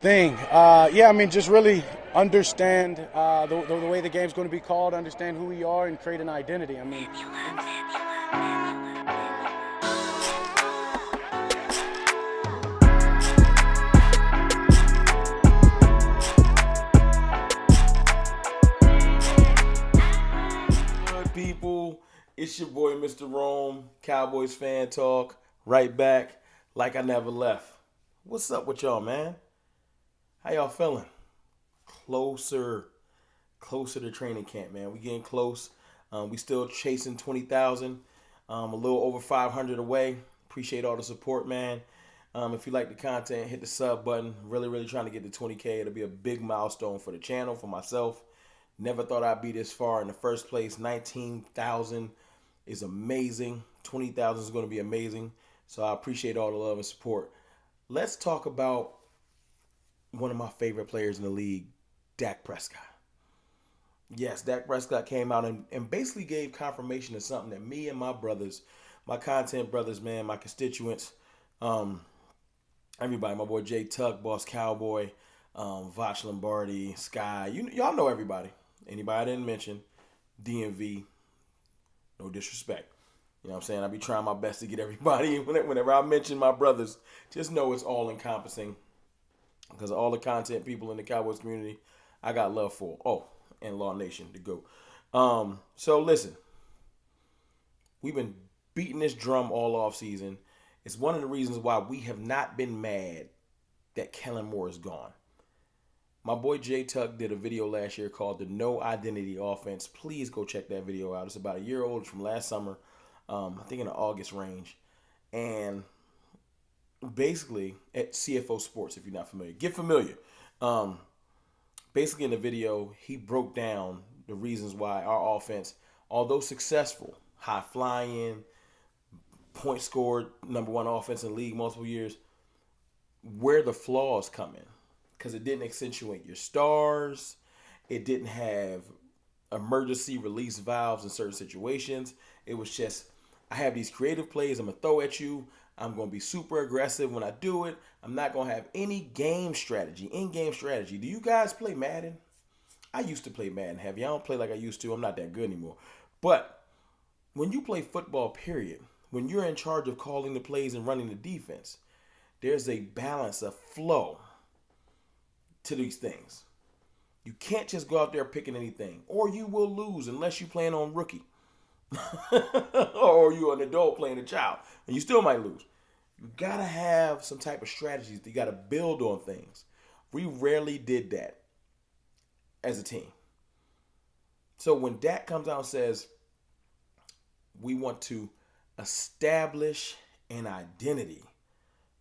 thing. Yeah, I mean, just really understand the way the game's going to be called, understand who we are, and create an identity. I mean, Good people, it's your boy Mr. Rome, Cowboys fan talk, right back like I never left. What's up with y'all, man? How y'all feeling? Closer, closer to training camp, man. We getting close. We still chasing 20,000, a little over 500 away. Appreciate all the support, man. If you like the content, hit the sub button. Really, really trying to get to 20K. It'll be a big milestone for the channel, for myself. Never thought I'd be this far in the first place. 19,000 is amazing. 20,000 is going to be amazing. So I appreciate all the love and support. Let's talk about one of my favorite players in the league, Dak Prescott. Yes, Dak Prescott came out and basically gave confirmation of something that me and my brothers, my content brothers, man, my constituents, um, everybody, my boy Jay Tuck, Boss Cowboy, Voch Lombardi, Sky, y'all know everybody. Anybody I didn't mention, DMV, no disrespect. You know what I'm saying? I be trying my best to get everybody. Whenever I mention my brothers, just know it's all encompassing. Because all the content people in the Cowboys community, I got love for. Oh, and Law Nation to go. So listen, we've been beating this drum all off season. It's one of the reasons why we have not been mad that Kellen Moore is gone. My boy Jay Tuck did a video last year called the No Identity Offense. Please go check that video out. It's about a year old. It's from last summer. I think in the August range. And basically, at CFO Sports, if you're not familiar, get familiar. Basically, in the video, he broke down the reasons why our offense, although successful, high flying, point scored, number one offense in the league multiple years, where the flaws come in. Because it didn't accentuate your stars. It didn't have emergency release valves in certain situations. It was just, I have these creative plays I'm going to throw at you. I'm going to be super aggressive when I do it. I'm not going to have any game strategy, in-game strategy. Do you guys play Madden? I used to play Madden heavy. I don't play like I used to. I'm not that good anymore. But when you play football, period, when you're in charge of calling the plays and running the defense, there's a balance, a flow to these things. You can't just go out there picking anything, or you will lose unless you plan on rookie, or you're an adult playing a child, and you still might lose. You gotta have some type of strategies. You gotta build on things. We rarely did that as a team. So when Dak comes out and says we want to establish an identity,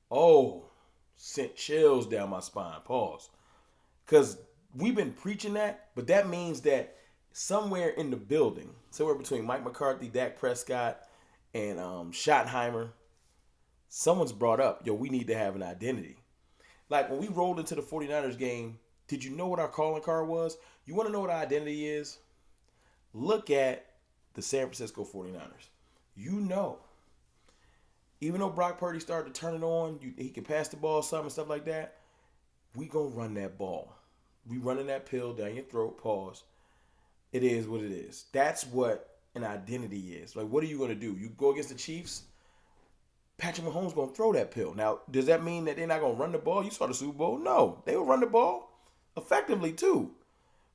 oh, sent chills down my spine. Pause. Because we've been preaching that, but that means that somewhere in the building, somewhere between Mike McCarthy, Dak Prescott, and Schottenheimer, someone's brought up, yo, we need to have an identity. Like when we rolled into the 49ers game, did you know what our calling card was? You want to know what our identity is? Look at the San Francisco 49ers. You know, even though Brock Purdy started to turn it on, he can pass the ball, some and stuff like that, we gonna run that ball. We running that pill down your throat, pause. It is what it is. That's what an identity is. Like, what are you going to do? You go against the Chiefs, Patrick Mahomes going to throw that pill. Now, does that mean that they're not going to run the ball? You saw the Super Bowl. No, they will run the ball effectively too.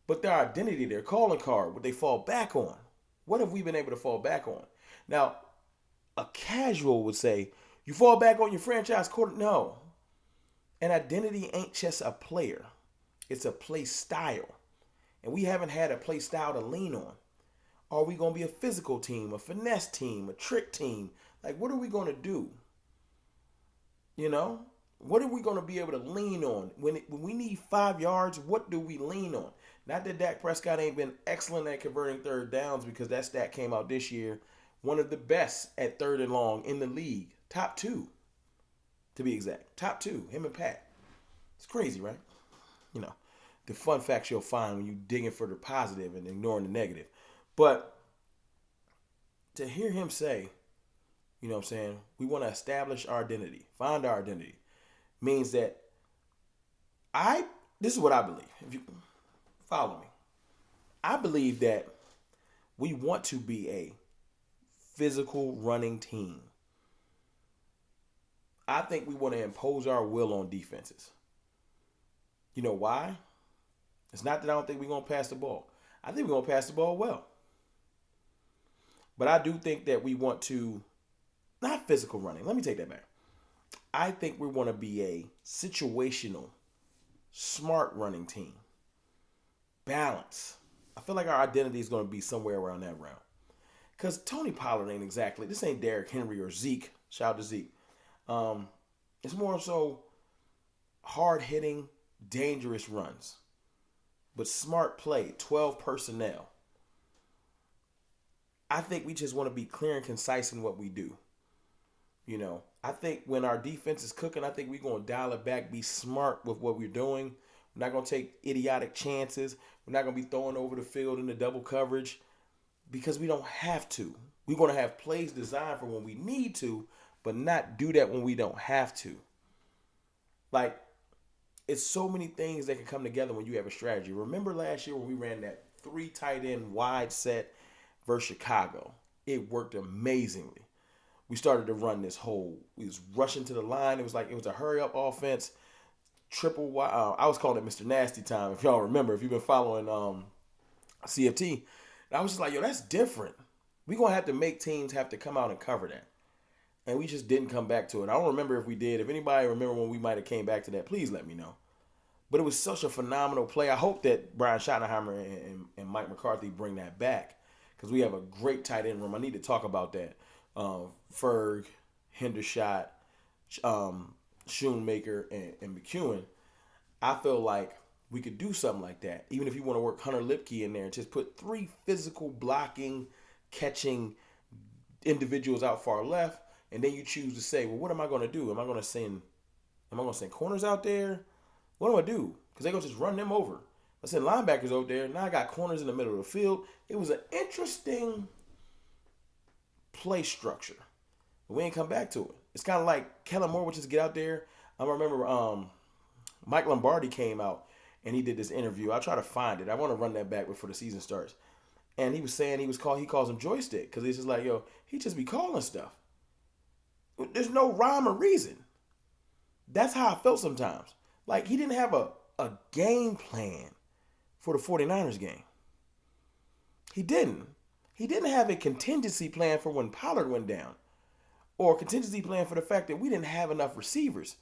But their identity, their calling card, what they fall back on. What have we been able to fall back on? Now, a casual would say, you fall back on your franchise quarter. No. An identity ain't just a player. It's a play style. And we haven't had a play style to lean on. Are we going to be a physical team, a finesse team, a trick team? Like, what are we going to do? You know? What are we going to be able to lean on? When we need 5 yards, what do we lean on? Not that Dak Prescott ain't been excellent at converting third downs, because that stat came out this year. One of the best at third and long in the league. Top 2, to be exact. Top 2, him and Pat. It's crazy, right? You know, the fun facts you'll find when you digging for the positive and ignoring the negative. But to hear him say, you know what I'm saying, we want to establish our identity, find our identity, means that This is what I believe. If you follow me, I believe that we want to be a physical running team. I think we want to impose our will on defenses. You know why? It's not that I don't think we're going to pass the ball. I think we're going to pass the ball well. But I do think that we want to, not physical running. Let me take that back. I think we want to be a situational, smart running team. Balance. I feel like our identity is going to be somewhere around that round. Because Tony Pollard ain't exactly, this ain't Derrick Henry or Zeke. Shout out to Zeke. It's more so hard-hitting, dangerous runs. But smart play, 12 personnel. I think we just want to be clear and concise in what we do. You know, I think when our defense is cooking, I think we're going to dial it back, be smart with what we're doing. We're not going to take idiotic chances. We're not going to be throwing over the field in the double coverage because we don't have to. We're going to have plays designed for when we need to, but not do that when we don't have to. Like, it's so many things that can come together when you have a strategy. Remember last year when we ran that 3 tight end wide set versus Chicago? It worked amazingly. We started to run this whole, we was rushing to the line. It was a hurry up offense, triple wide. I was calling it Mr. Nasty time. If y'all remember, if you've been following CFT, and I was just like, yo, that's different. We're going to have to make teams have to come out and cover that. And we just didn't come back to it. I don't remember if we did. If anybody remember when we might have came back to that, please let me know. But it was such a phenomenal play. I hope that Brian Schottenheimer and Mike McCarthy bring that back because we have a great tight end room. I need to talk about that. Ferg, Hendershot, Schoonmaker, and McEwen. I feel like we could do something like that. Even if you want to work Hunter Lipke in there and just put 3 physical blocking, catching individuals out far left, and then you choose to say, well, what am I going to do? Am I going to send corners out there? What do I do? Because they're going to just run them over. I send linebackers over there. Now I got corners in the middle of the field. It was an interesting play structure. But we ain't come back to it. It's kind of like Kellen Moore would just get out there. I remember Mike Lombardi came out and he did this interview. I'll try to find it. I want to run that back before the season starts. And he was saying he calls him joystick because he's just like, yo, he just be calling stuff. There's no rhyme or reason. That's how I felt sometimes. Like he didn't have a game plan for the 49ers game. He didn't. He didn't have a contingency plan for when Pollard went down. Or a contingency plan for the fact that we didn't have enough receivers.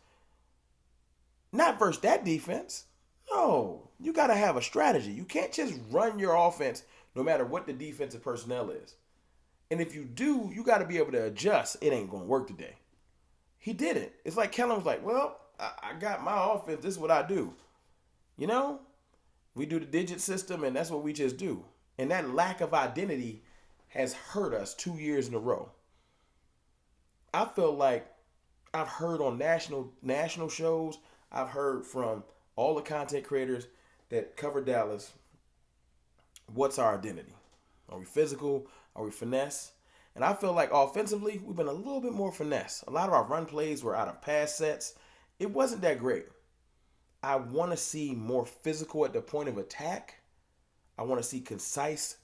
Not versus that defense. No. You got to have a strategy. You can't just run your offense no matter what the defensive personnel is. And if you do, you got to be able to adjust. It ain't going to work today. He didn't. It's like Kellen was like, well, I got my offense. This is what I do. You know? We do the digit system, and that's what we just do. And that lack of identity has hurt us 2 years in a row. I feel like I've heard on national shows, I've heard from all the content creators that cover Dallas, what's our identity? Are we physical? Are we finesse? And I feel like offensively, we've been a little bit more finesse. A lot of our run plays were out of pass sets. It wasn't that great. I want to see more physical at the point of attack. I want to see concise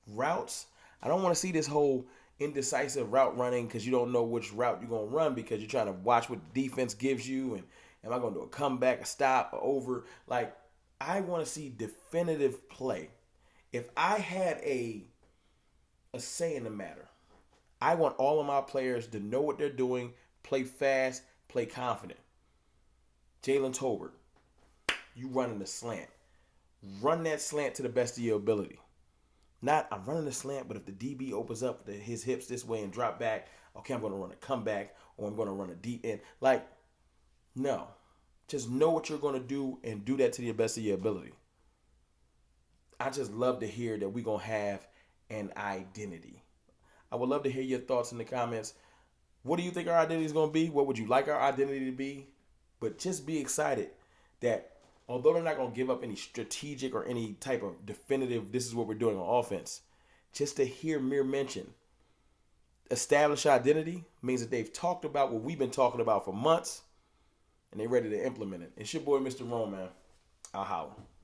routes. I don't want to see this whole indecisive route running because you don't know which route you're going to run because you're trying to watch what the defense gives you. And am I going to do a comeback, a stop, or over? Like, I want to see definitive play. If I had a say in the matter, I want all of my players to know what they're doing, play fast, play confident. Jalen Tolbert, you running the slant. Run that slant to the best of your ability. Not, I'm running the slant, but if the DB opens up his hips this way and drop back, okay, I'm going to run a comeback or I'm going to run a deep end. Like, no. Just know what you're going to do and do that to the best of your ability. I just love to hear that we're going to have an identity. I would love to hear your thoughts in the comments. What do you think our identity is going to be? What would you like our identity to be? But just be excited that although they're not going to give up any strategic or any type of definitive, this is what we're doing on offense, just to hear mere mention, establish identity means that they've talked about what we've been talking about for months and they're ready to implement it. It's your boy, Mr. Rome, man. I'll holler.